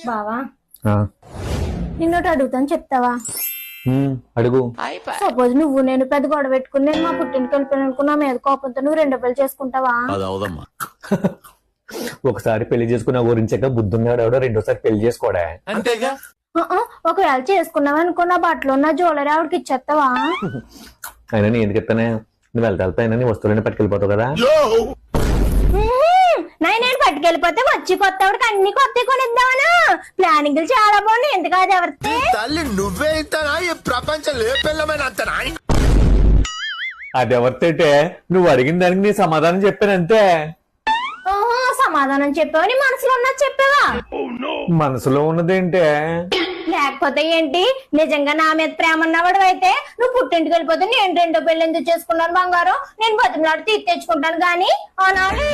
బావా నిన్నోటి అడుగుతాను చెప్తావా? అడుగు. సపోజ్ నువ్వు నేను పెద్ద గొడవ పెట్టుకుని నేను మా పుట్టింటికి వెళ్ళిపోయాను అనుకున్నా మీద కోపంతో నువ్వు రెండో పెళ్లి చేసుకుంటావా? ఒకసారి పెళ్లి చేసుకున్న గురించాక బుద్ధున్నాడు ఎవడో రెండోసారి పెళ్లి చేసుకోడా? అంతేగా. ఒకవేళ చేసుకున్నావు అనుకున్న బట్టలు ఉన్న జ్యువెలరీ ఆవిడకి ఇచ్చేస్తావా? అయినా నేను ఎందుకు ఇస్తానే? నువ్వు వెళ్తా అయినా నీ వస్తువులన్నీ పట్టుకెళ్ళిపోతావు కదా. నేను పట్టుకెళ్ళిపోతే వచ్చి కొత్త ఆవిడకి అన్ని కొత్త కొనిద్దామనా? ప్లానింగ్ చాలా బాగున్నాయి. ఎందుకు అది ఎవరితే తల్లి నువ్వే ఇస్తానా? ఈ ప్రపంచం లేపెళ్ళమైన అంతనా? అది ఎవరితే నువ్వు అడిగిన దానికి నీ సమాధానం చెప్పాను అంతే. సమాధానం చెప్పావా? నీ మనసులో ఉన్నది చెప్పావా? మనసులో ఉన్నదేంటే? లేకపోతే ఏంటి? నిజంగా నా మీద ప్రేమ ఉన్నవాడు అయితే నువ్వు పుట్టింటికి వెళ్ళిపోతే నేను రెండో పెళ్లి ఎందుకు చేసుకున్నాను బంగారం? నేను బతిమలాడి తీసి తెచ్చుకుంటాను గాని అనాలి.